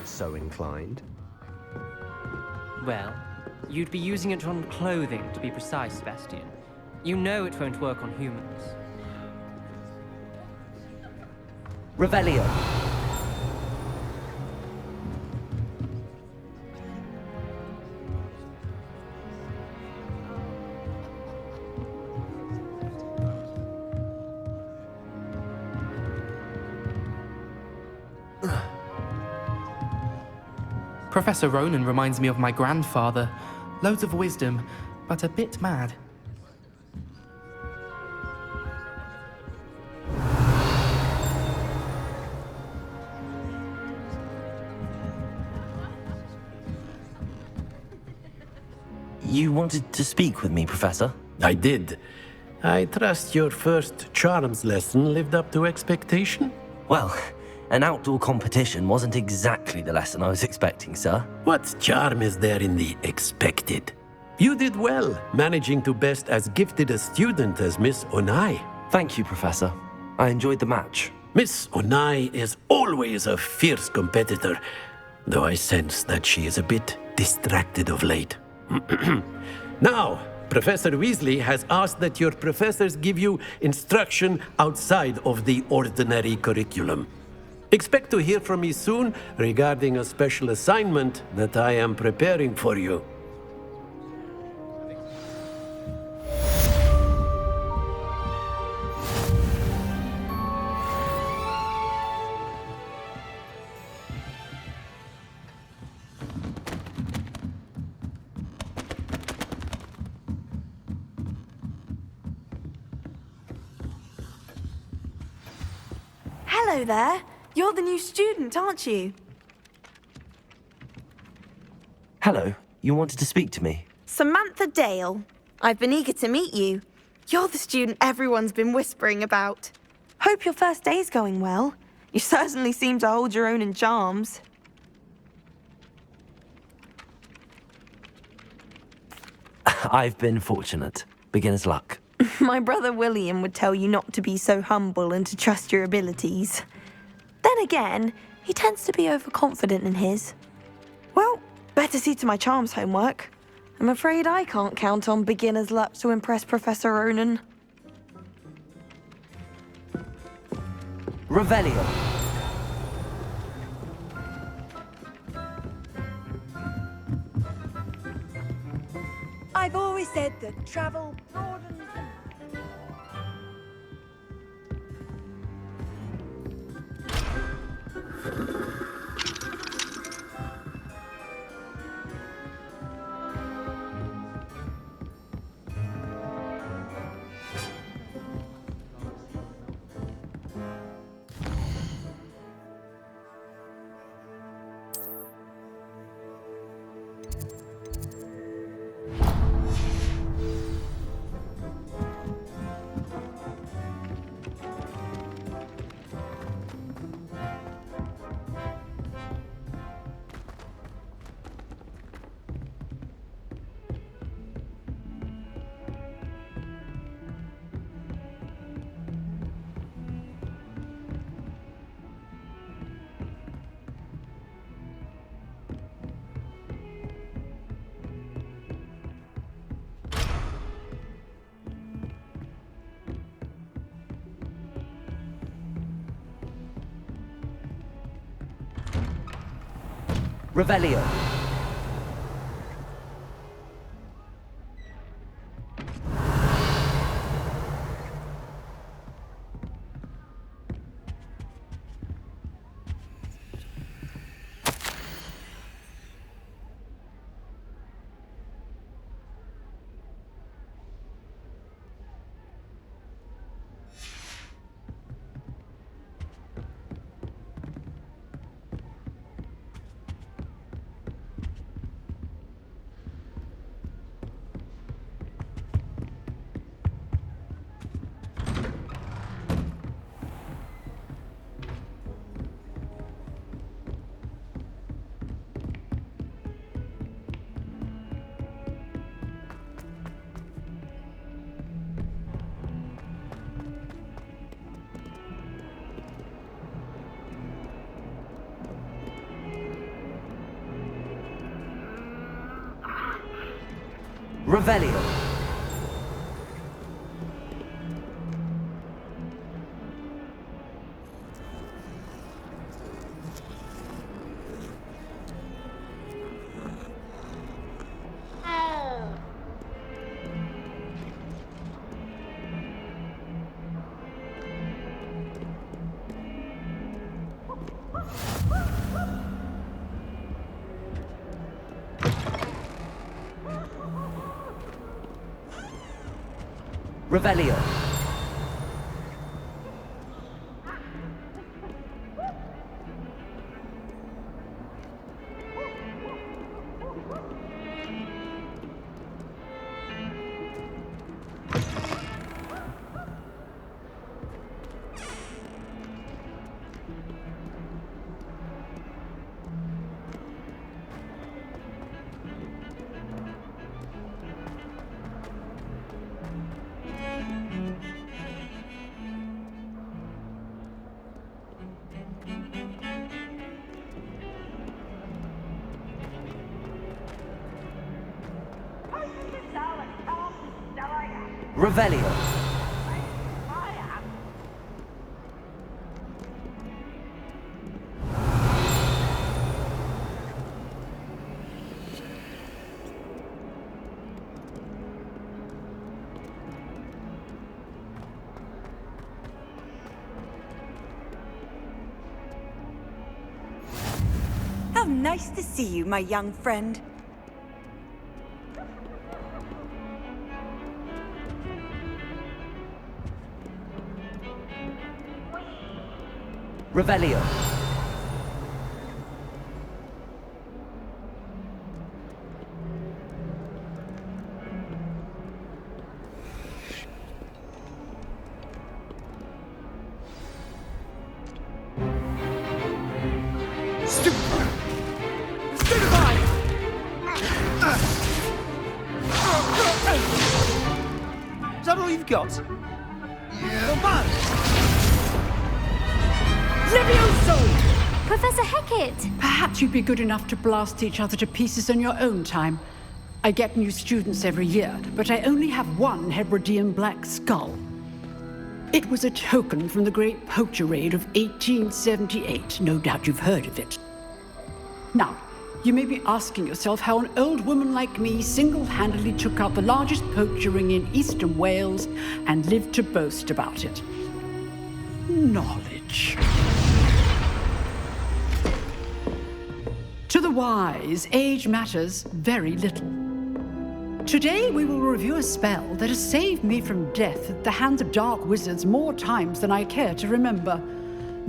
so inclined. Well, you'd be using it on clothing, to be precise, Sebastian. You know it won't work on humans. Revelio. Professor Ronan reminds me of my grandfather. Loads of wisdom, but a bit mad. You wanted to speak with me, Professor? I did. I trust your first charms lesson lived up to expectation? Well, an outdoor competition wasn't exactly the lesson I was expecting, sir. What charm is there in the expected? You did well, managing to best as gifted a student as Miss Onai. Thank you, Professor. I enjoyed the match. Miss Onai is always a fierce competitor, though I sense that she is a bit distracted of late. Now, Professor Weasley has asked that your professors give you instruction outside of the ordinary curriculum. Expect to hear from me soon regarding a special assignment that I am preparing for you. Hello there. You're the new student, aren't you? Hello. You wanted to speak to me? Samantha Dale. I've been eager to meet you. You're the student everyone's been whispering about. Hope your first day's going well. You certainly seem to hold your own in charms. I've been fortunate. Beginner's luck. My brother William would tell you not to be so humble and to trust your abilities. Then again, he tends to be overconfident in his. Well, better see to my charms homework. I'm afraid I can't count on beginner's luck to impress Professor Ronan. Revelio. I've always said that travel broadens the... Revelio. Revelio. Revelio. Revelio. How nice to see you, my young friend. Revelio. Is that all you've got? Come on! Levioso! Professor Hecat! Perhaps you'd be good enough to blast each other to pieces on your own time. I get new students every year, but I only have one Hebridean black skull. It was a token from the Great Poacher Raid of 1878. No doubt you've heard of it. Now, you may be asking yourself how an old woman like me single-handedly took out the largest poacher ring in eastern Wales and lived to boast about it. Knowledge. To the wise, age matters very little. Today we will review a spell that has saved me from death at the hands of dark wizards more times than I care to remember.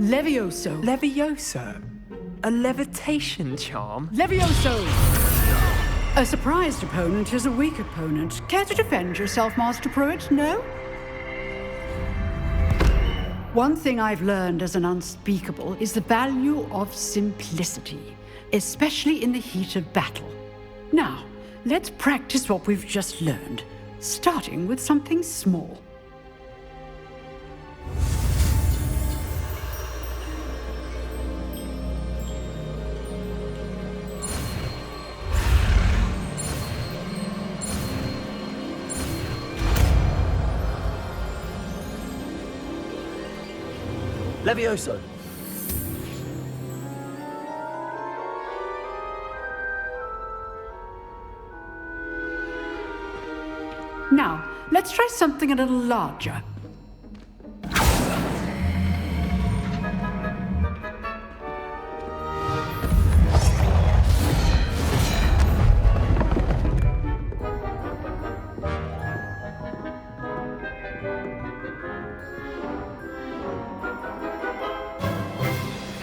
Levioso. Levioso? A levitation charm? Levioso! A surprised opponent is a weak opponent. Care to defend yourself, Master Pruitt? No? One thing I've learned as an unspeakable is the value of simplicity, especially in the heat of battle. Now, let's practice what we've just learned, starting with something small. Levioso. Now, let's try something a little larger.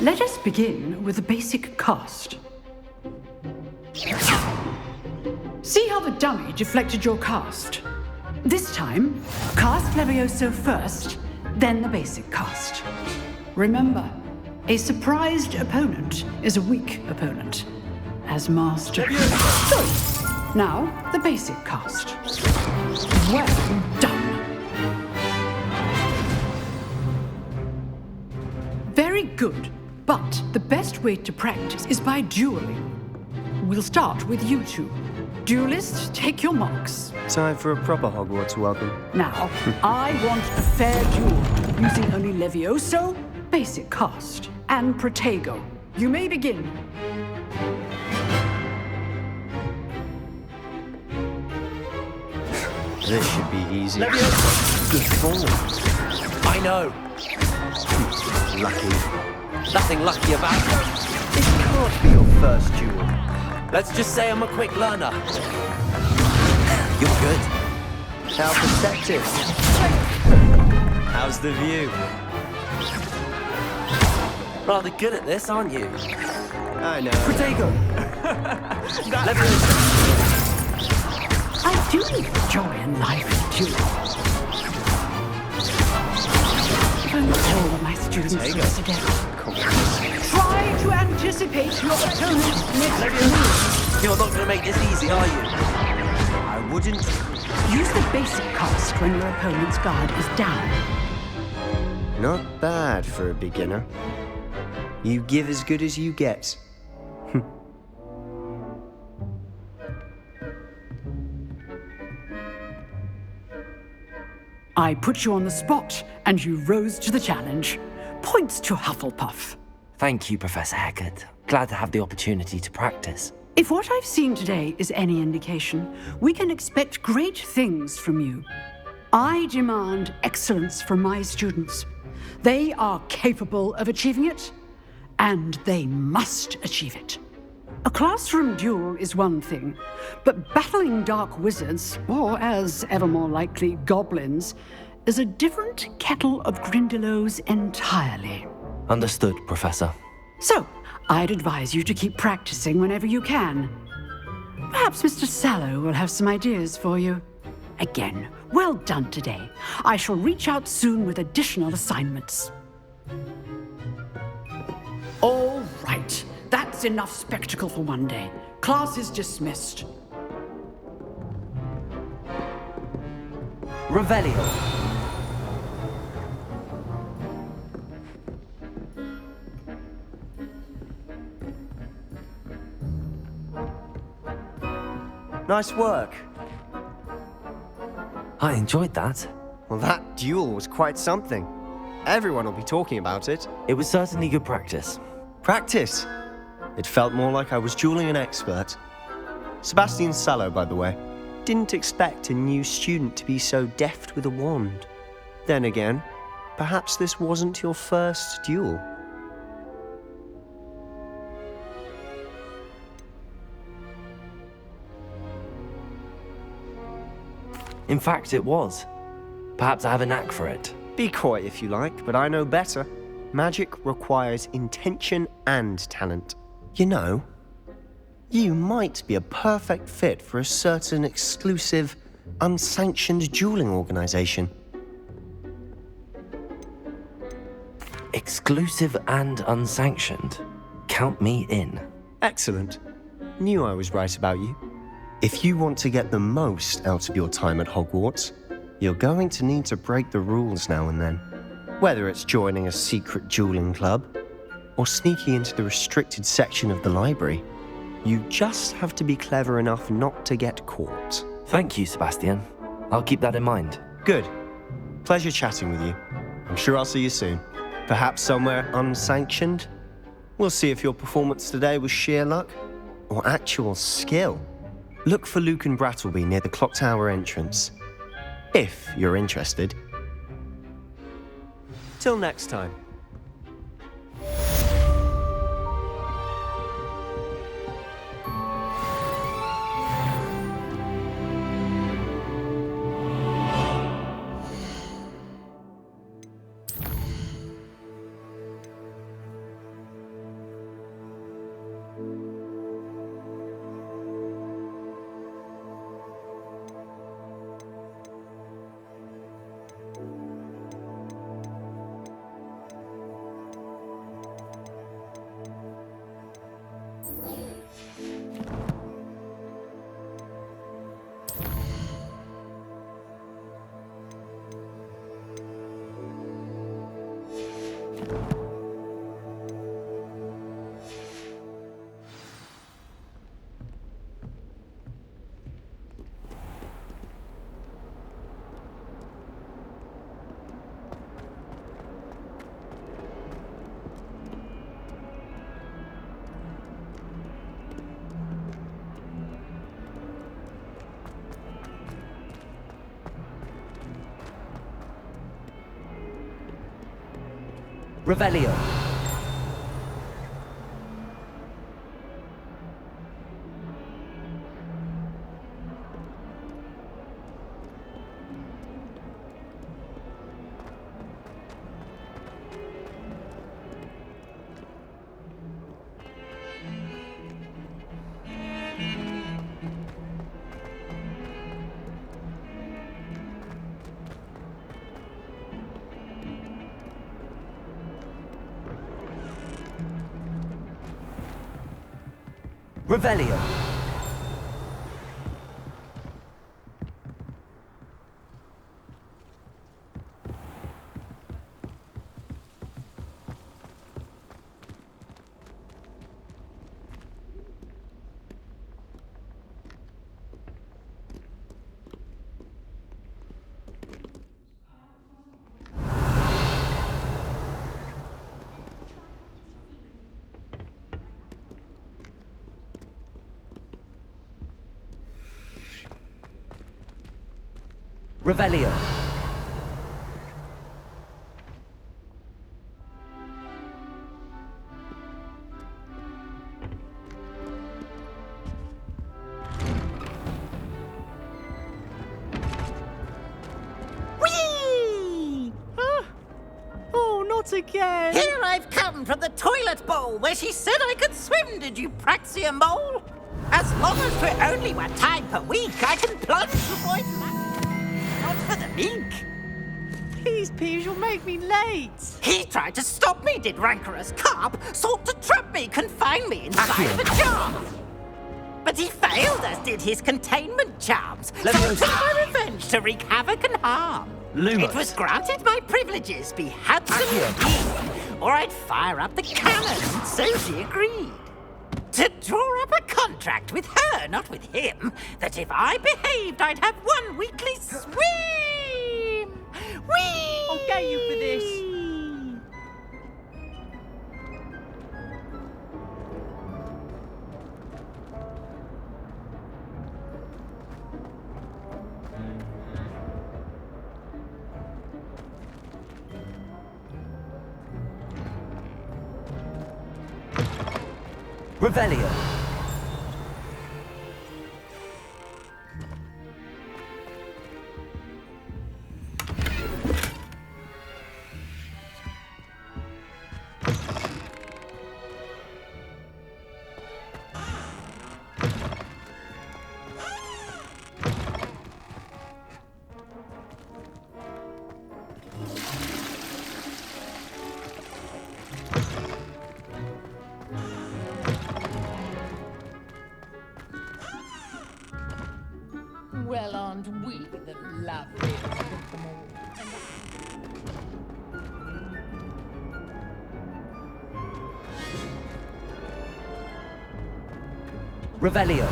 Let us begin with the basic cast. See how the dummy deflected your cast? This time, cast Levioso first, then the basic cast. Remember, a surprised opponent is a weak opponent. As master... Sorry. Now, the basic cast. Well done. Very good. But the best way to practice is by dueling. We'll start with you two. Duelists, take your marks. Time for a proper Hogwarts welcome. Now, I want a fair duel, using only Levioso, basic cast, and Protego. You may begin. This should be easy. Good form. I know. Lucky. Nothing lucky about it. This can't be your first duel. Let's just say I'm a quick learner. You're good. How perceptive. How's the view? Rather good at this, aren't you? I know. Protego! I do enjoy a lively duel. If only all of my students were together. Try to anticipate your opponent's next move. You're not going to make this easy, are you? I wouldn't. Use the basic cast when your opponent's guard is down. Not bad for a beginner. You give as good as you get. I put you on the spot, and you rose to the challenge. Points to Hufflepuff. Thank you, Professor Hecat. Glad to have the opportunity to practice. If what I've seen today is any indication, we can expect great things from you. I demand excellence from my students. They are capable of achieving it, and they must achieve it. A classroom duel is one thing, but battling dark wizards, or as ever more likely, goblins, is a different kettle of Grindylows entirely. Understood, Professor. So, I'd advise you to keep practicing whenever you can. Perhaps Mr. Sallow will have some ideas for you. Again, well done today. I shall reach out soon with additional assignments. All right. That's enough spectacle for one day. Class is dismissed. Revelio. Nice work. I enjoyed that. Well, that duel was quite something. Everyone will be talking about it. It was certainly good practice. Practice? It felt more like I was dueling an expert. Sebastian Sallow, by the way. Didn't expect a new student to be so deft with a wand. Then again, perhaps this wasn't your first duel. In fact, it was. Perhaps I have a knack for it. Be coy if you like, but I know better. Magic requires intention and talent. You know, you might be a perfect fit for a certain exclusive, unsanctioned dueling organization. Exclusive and unsanctioned. Count me in. Excellent. Knew I was right about you. If you want to get the most out of your time at Hogwarts, you're going to need to break the rules now and then. Whether it's joining a secret dueling club, or sneaking into the restricted section of the library, you just have to be clever enough not to get caught. Thank you, Sebastian. I'll keep that in mind. Good. Pleasure chatting with you. I'm sure I'll see you soon. Perhaps somewhere unsanctioned? We'll see if your performance today was sheer luck or actual skill. Look for Luke and Brattleby near the clock tower entrance, if you're interested. Till next time. Revelio. Revelio. Revelio. Whee! Huh? Oh, not again! Here I've come from the toilet bowl where she said I could swim, did you praxia mole? As long as for only 1 time per week, I can plunge before it's not for the meek. Please, Peeves, you'll make me late. He tried to stop me, did rancorous carp, sought to trap me, confine me inside of a jar. But he failed, as did his containment charms. So I took my revenge to wreak havoc and harm. Lumos. It was granted my privileges be handsome indeed, or I'd fire up the cannon, so she agreed. To draw up a contract with her, not with him, that if I behaved, I'd have 1 weekly swim. Whee! I'll get you for this. Revelio. Well, aren't we the loveliest of them all? Revelio.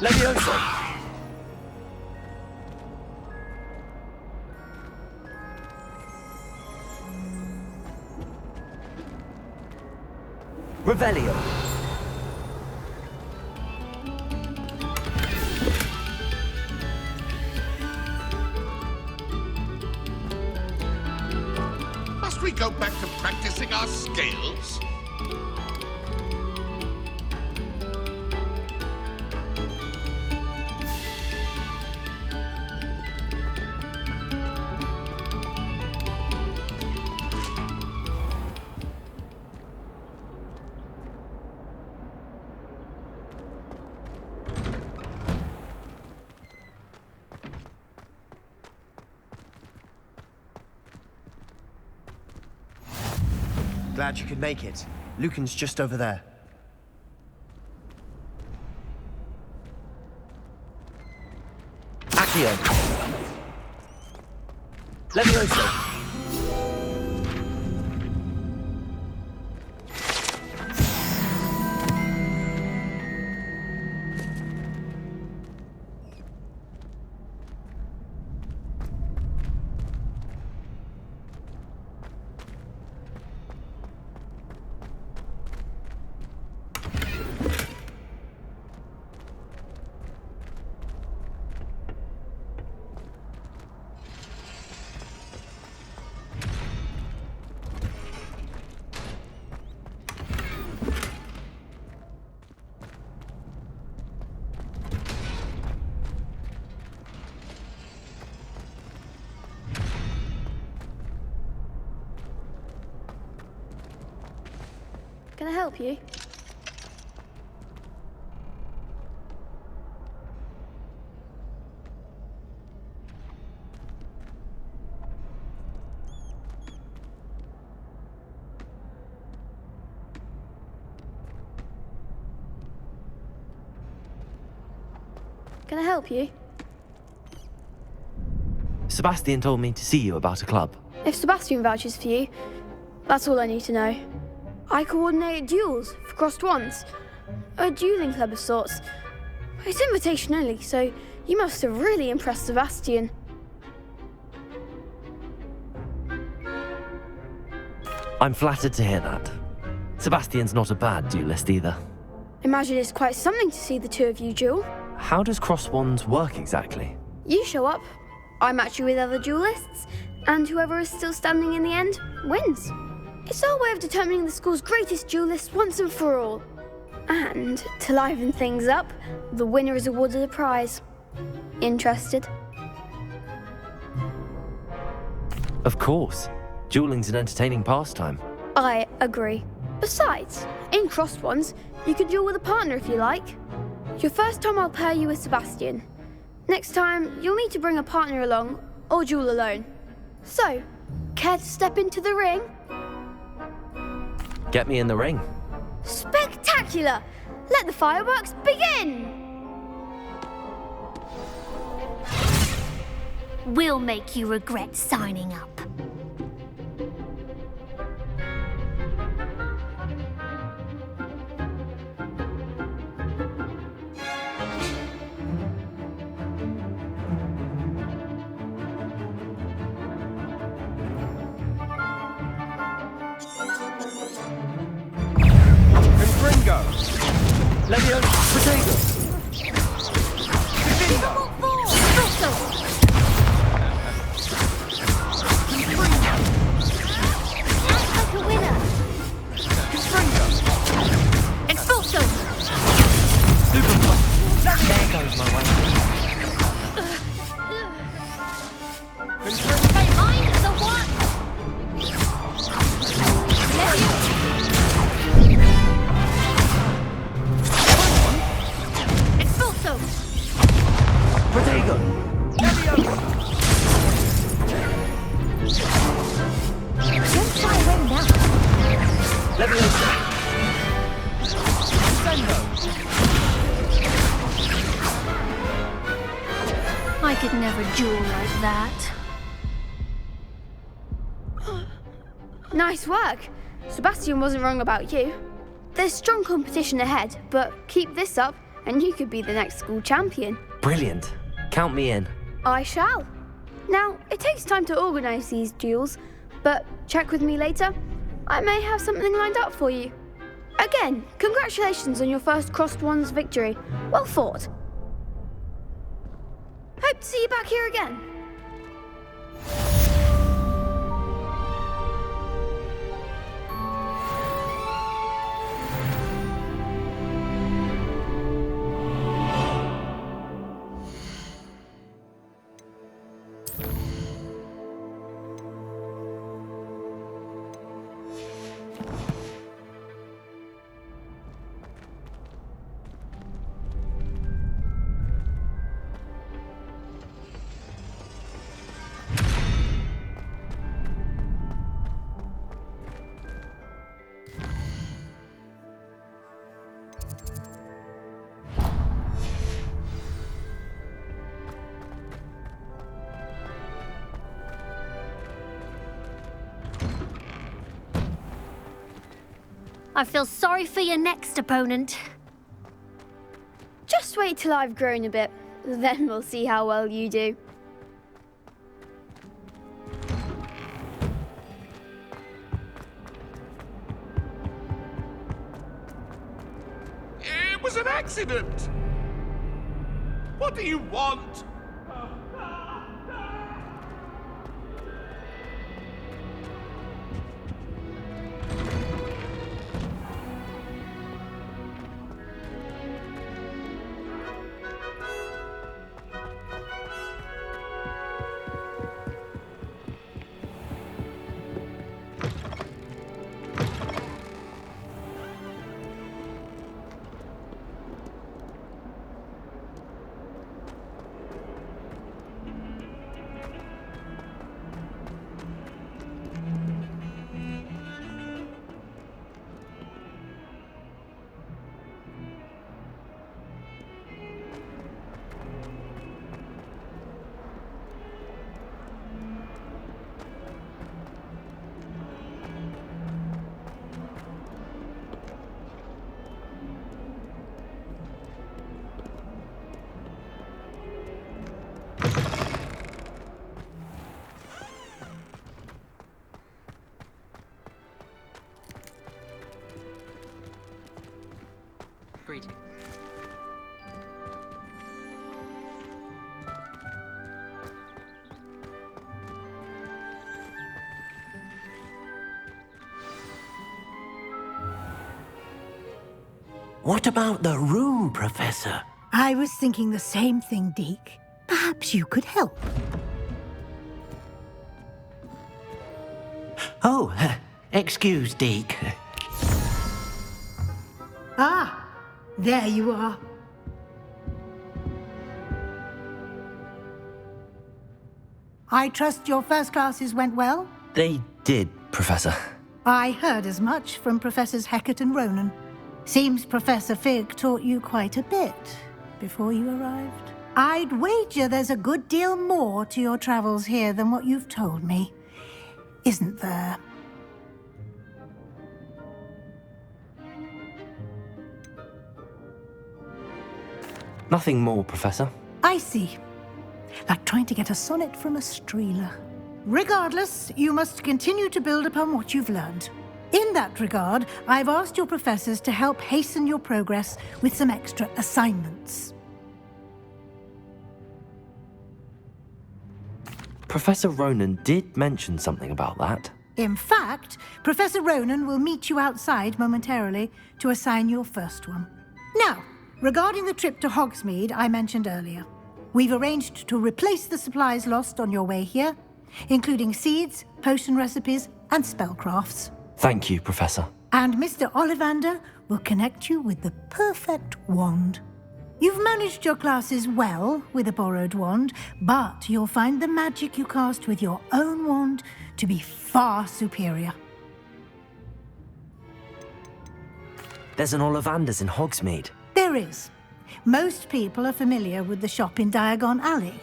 Levioso. Revelio. Must we go back to practicing our scales? Glad you could make it. Lucan's just over there. Accio. Levioso. Can I help you? Can I help you? Sebastian told me to see you about a club. If Sebastian vouches for you, that's all I need to know. I coordinate duels for crossed wands. A dueling club of sorts. It's invitation only, so you must have really impressed Sebastian. I'm flattered to hear that. Sebastian's not a bad duelist either. Imagine it's quite something to see the two of you duel. How does cross wands work exactly? You show up, I match you with other duelists, and whoever is still standing in the end wins. It's our way of determining the school's greatest duelist once and for all. And to liven things up, the winner is awarded a prize. Interested? Of course. Dueling's an entertaining pastime. I agree. Besides, in crossed ones, you can duel with a partner if you like. Your first time I'll pair you with Sebastian. Next time, you'll need to bring a partner along, or duel alone. So, care to step into the ring? Get me in the ring. Spectacular! Let the fireworks begin! We'll make you regret signing up. Leviosa, potato. Like a winner. Expulso. There goes my way. Hey, mine is the one. Expulso. Potato. Don't shy away now. Leviosa. Sendo. I could never duel like that. Nice work. Sebastian wasn't wrong about you. There's strong competition ahead, but keep this up and you could be the next school champion. Brilliant. Count me in. I shall. Now, it takes time to organise these duels, but check with me later. I may have something lined up for you. Again, congratulations on your first crossed wands victory. Well fought. Hope to see you back here again. I feel sorry for your next opponent. Just wait till I've grown a bit, then we'll see how well you do. It was an accident! What do you want? Greetings. What about the room, Professor? I was thinking the same thing, Deke. Perhaps you could help. Oh, excuse, Deke. Ah, there you are. I trust your first classes went well? They did, Professor. I heard as much from Professors Hecat and Ronan. Seems Professor Fig taught you quite a bit before you arrived. I'd wager there's a good deal more to your travels here than what you've told me. Isn't there? Nothing more, Professor. I see. Like trying to get a sonnet from a streeler. Regardless, you must continue to build upon what you've learned. In that regard, I've asked your professors to help hasten your progress with some extra assignments. Professor Ronan did mention something about that. In fact, Professor Ronan will meet you outside momentarily to assign your first one. Now, regarding the trip to Hogsmeade I mentioned earlier, we've arranged to replace the supplies lost on your way here, including seeds, potion recipes, and spellcrafts. Thank you, Professor. And Mr. Ollivander will connect you with the perfect wand. You've managed your classes well with a borrowed wand, but you'll find the magic you cast with your own wand to be far superior. There's an Ollivander's in Hogsmeade. There is. Most people are familiar with the shop in Diagon Alley.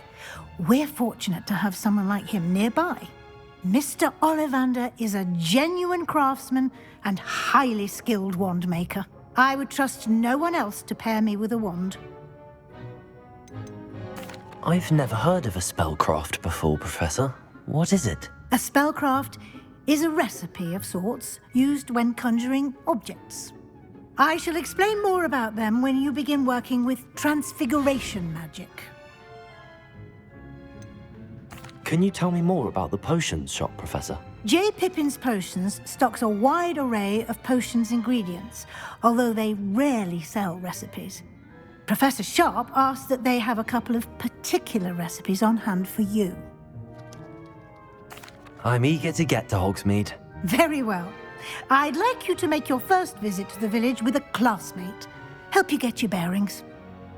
We're fortunate to have someone like him nearby. Mr. Ollivander is a genuine craftsman and highly skilled wand maker. I would trust no one else to pair me with a wand. I've never heard of a spellcraft before, Professor. What is it? A spellcraft is a recipe of sorts used when conjuring objects. I shall explain more about them when you begin working with transfiguration magic. Can you tell me more about the potions shop, Professor? J. Pippin's Potions stocks a wide array of potions ingredients, although they rarely sell recipes. Professor Sharp asked that they have a couple of particular recipes on hand for you. I'm eager to get to Hogsmeade. Very well. I'd like you to make your first visit to the village with a classmate. Help you get your bearings.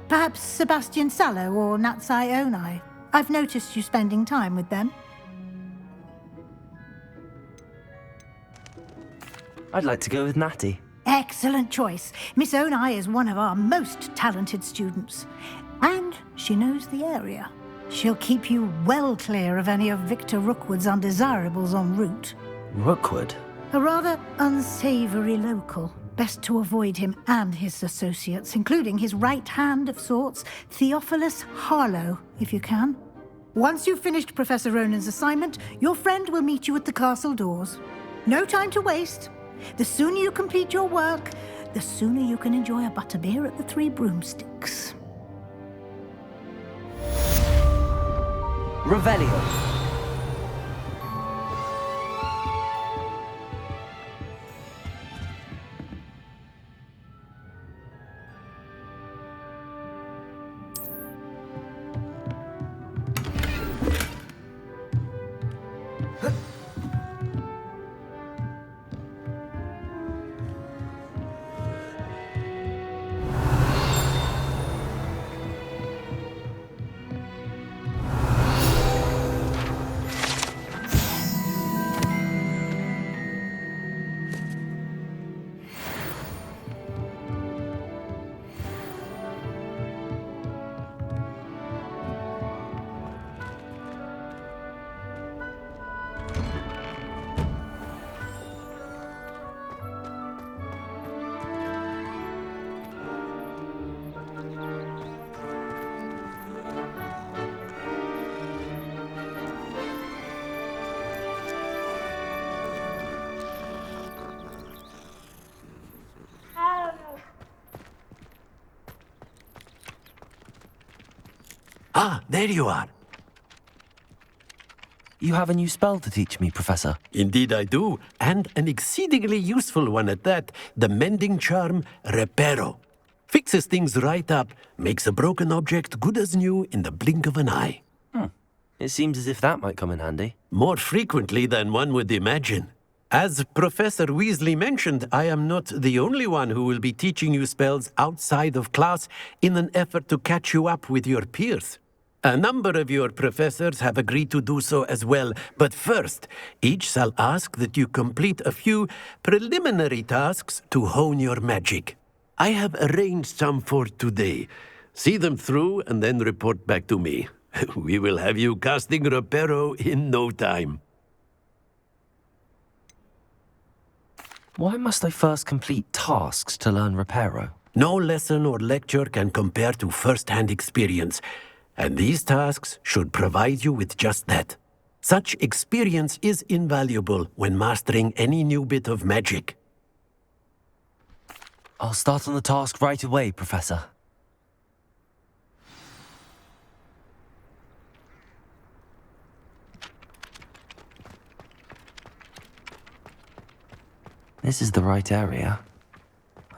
Perhaps Sebastian Sallow or Natsai Onai. I've noticed you spending time with them. I'd like to go with Natty. Excellent choice. Miss Onai is one of our most talented students. And she knows the area. She'll keep you well clear of any of Victor Rookwood's undesirables en route. Rookwood? A rather unsavory local. Best to avoid him and his associates, including his right hand of sorts, Theophilus Harlow, if you can. Once you've finished Professor Ronan's assignment, your friend will meet you at the castle doors. No time to waste. The sooner you complete your work, the sooner you can enjoy a butterbeer at the Three Broomsticks. Revelio. Ah, there you are. You have a new spell to teach me, Professor. Indeed I do, and an exceedingly useful one at that. The mending charm, Reparo. Fixes things right up, makes a broken object good as new in the blink of an eye. It seems as if that might come in handy. More frequently than one would imagine. As Professor Weasley mentioned, I am not the only one who will be teaching you spells outside of class in an effort to catch you up with your peers. A number of your professors have agreed to do so as well, but first, each shall ask that you complete a few preliminary tasks to hone your magic. I have arranged some for today. See them through and then report back to me. We will have you casting Reparo in no time. Why must I first complete tasks to learn Reparo? No lesson or lecture can compare to first-hand experience, and these tasks should provide you with just that. Such experience is invaluable when mastering any new bit of magic. I'll start on the task right away, Professor. This is the right area.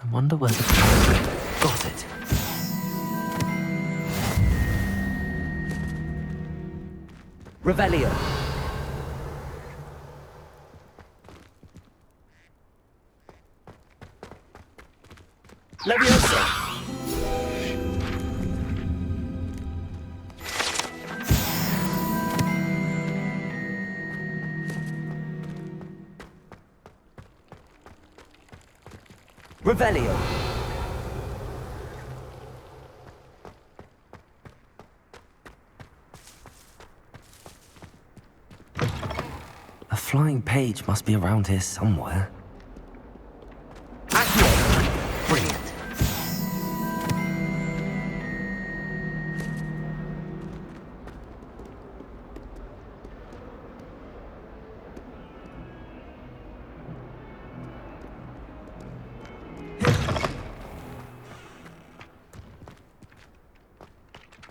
I wonder where the... Got it. Revelio. Leviosa. Revelio. A flying page must be around here somewhere. Accio. Brilliant.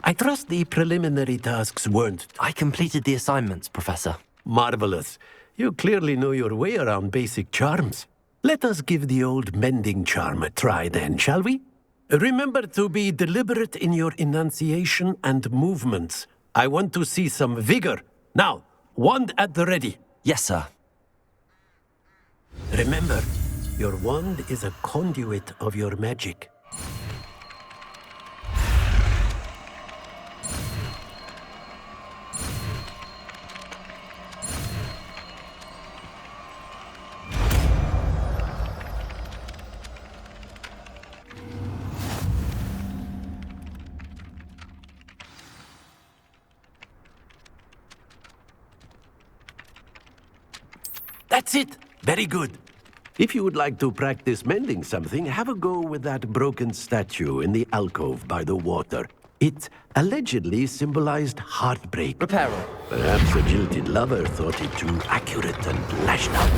I trust the preliminary tasks weren't... I completed the assignments, Professor. Marvelous. You clearly know your way around basic charms. Let us give the old mending charm a try then, shall we? Remember to be deliberate in your enunciation and movements. I want to see some vigor. Now, wand at the ready. Yes, sir. Remember, your wand is a conduit of your magic. That's it! Very good. If you would like to practice mending something, have a go with that broken statue in the alcove by the water. It allegedly symbolized heartbreak. Reparo. Perhaps a jilted lover thought it too accurate and lashed out.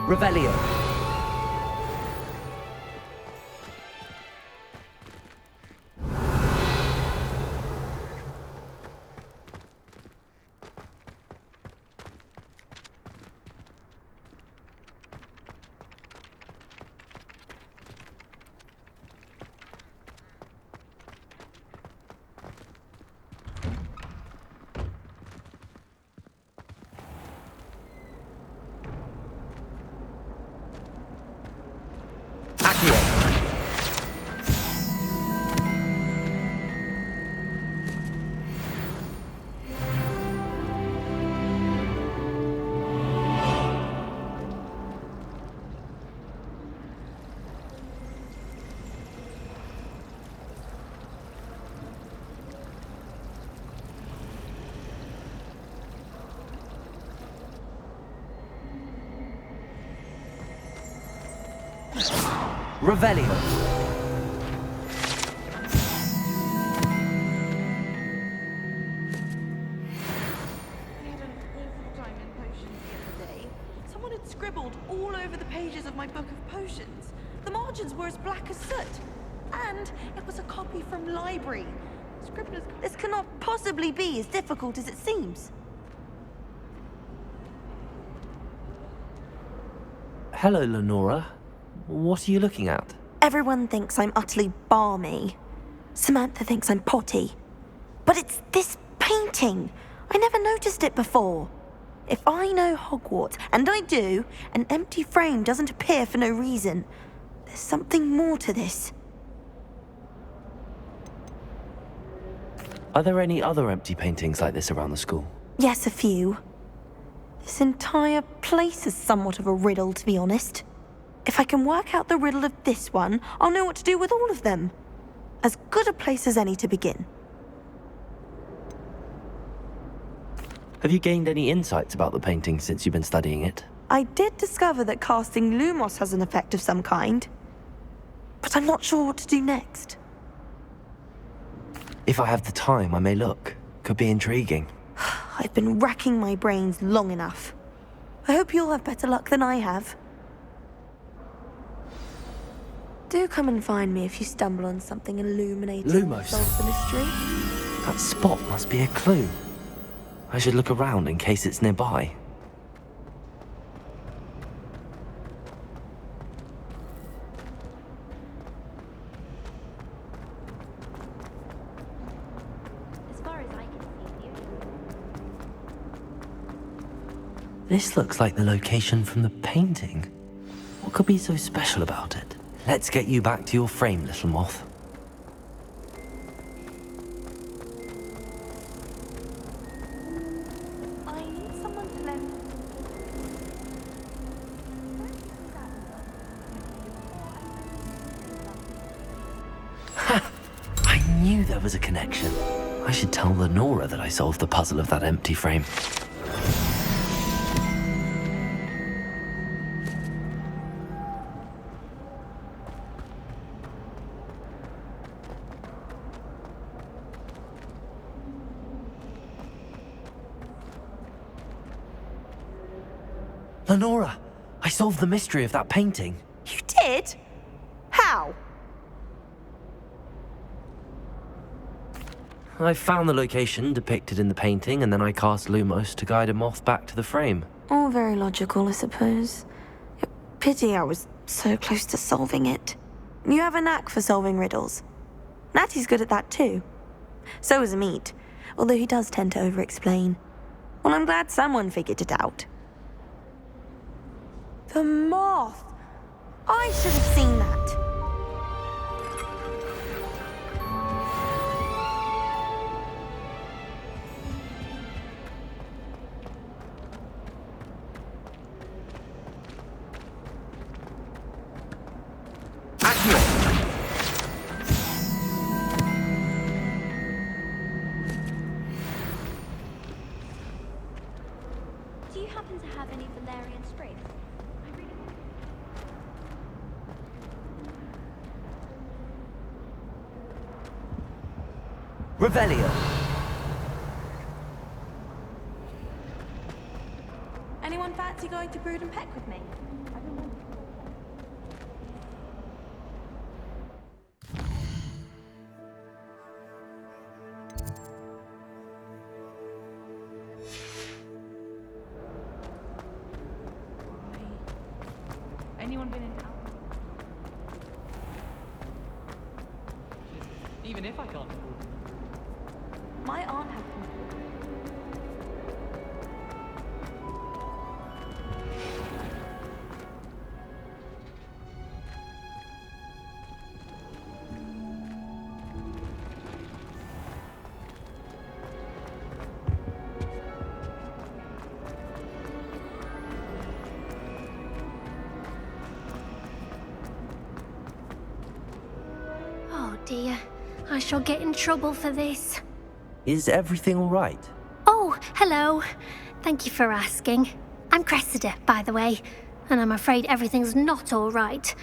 Revelio. Revelio. Someone had scribbled all over the pages of my book of potions. The margins were as black as soot. And it was a copy from library. Scribner's... This cannot possibly be as difficult as it seems. Hello, Lenora. What are you looking at? Everyone thinks I'm utterly balmy. Samantha thinks I'm potty. But it's this painting. I never noticed it before. If I know Hogwarts, and I do, an empty frame doesn't appear for no reason. There's something more to this. Are there any other empty paintings like this around the school? Yes, a few. This entire place is somewhat of a riddle, to be honest. If I can work out the riddle of this one, I'll know what to do with all of them. As good a place as any to begin. Have you gained any insights about the painting since you've been studying it? I did discover that casting Lumos has an effect of some kind. But I'm not sure what to do next. If I have the time, I may look. Could be intriguing. I've been racking my brains long enough. I hope you'll have better luck than I have. Do come and find me if you stumble on something illuminating. Lumos. Solve the mystery. That spot must be a clue. I should look around in case it's nearby. This looks like the location from the painting. What could be so special about it? Let's get you back to your frame, little moth. I need someone to lend. Ha! I knew there was a connection. I should tell Lenora that I solved the puzzle of that empty frame. Lenora, I solved the mystery of that painting. You did? How? I found the location depicted in the painting, and then I cast Lumos to guide a moth back to the frame. All very logical, I suppose. Pity I was so close to solving it. You have a knack for solving riddles. Natty's good at that too. So is Amit, although he does tend to over-explain. Well, I'm glad someone figured it out. The moth! I should have seen that. Do you happen to have any valerian sprigs? Revelio. Anyone fancy going to Brood and Peck with me? Anyone been in town? Even if I can't. My aunt had them. Oh dear, I shall get in trouble for this. Is everything all right? Oh, hello. Thank you for asking. I'm Cressida, by the way, and I'm afraid everything's not all right.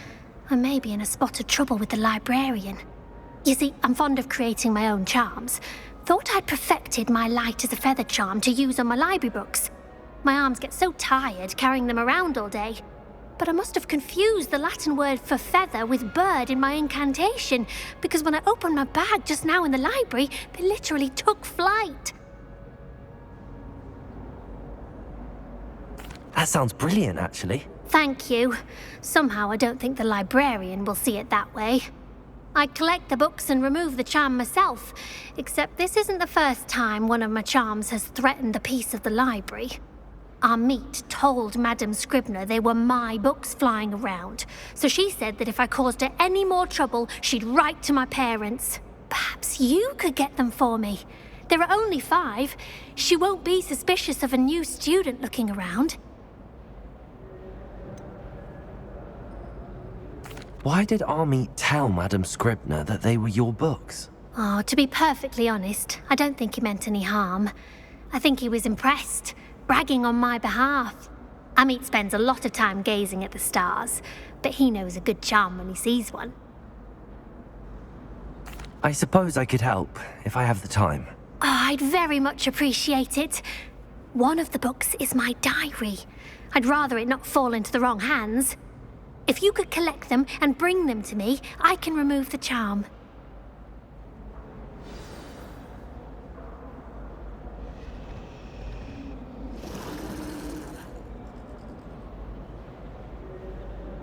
I may be in a spot of trouble with the librarian. You see, I'm fond of creating my own charms. Thought I'd perfected my light as a feather charm to use on my library books. My arms get so tired carrying them around all day. but I must have confused the Latin word for feather with bird in my incantation, because when I opened my bag just now in the library, they literally took flight. That sounds brilliant, actually. Thank you. Somehow I don't think the librarian will see it that way. I collect the books and remove the charm myself, except this isn't the first time one of my charms has threatened the peace of the library. Our meet told Madame Scribner they were my books flying around, so she said that if I caused her any more trouble, she'd write to my parents. Perhaps you could get them for me. There are only 5. She won't be suspicious of a new student looking around. Why did Army tell Madame Scribner that they were your books? Oh, to be perfectly honest, I don't think he meant any harm. I think he was impressed, bragging on my behalf. Amit spends a lot of time gazing at the stars, but he knows a good charm when he sees one. I suppose I could help, if I have the time. Oh, I'd very much appreciate it. One of the books is my diary. I'd rather it not fall into the wrong hands. If you could collect them and bring them to me, I can remove the charm.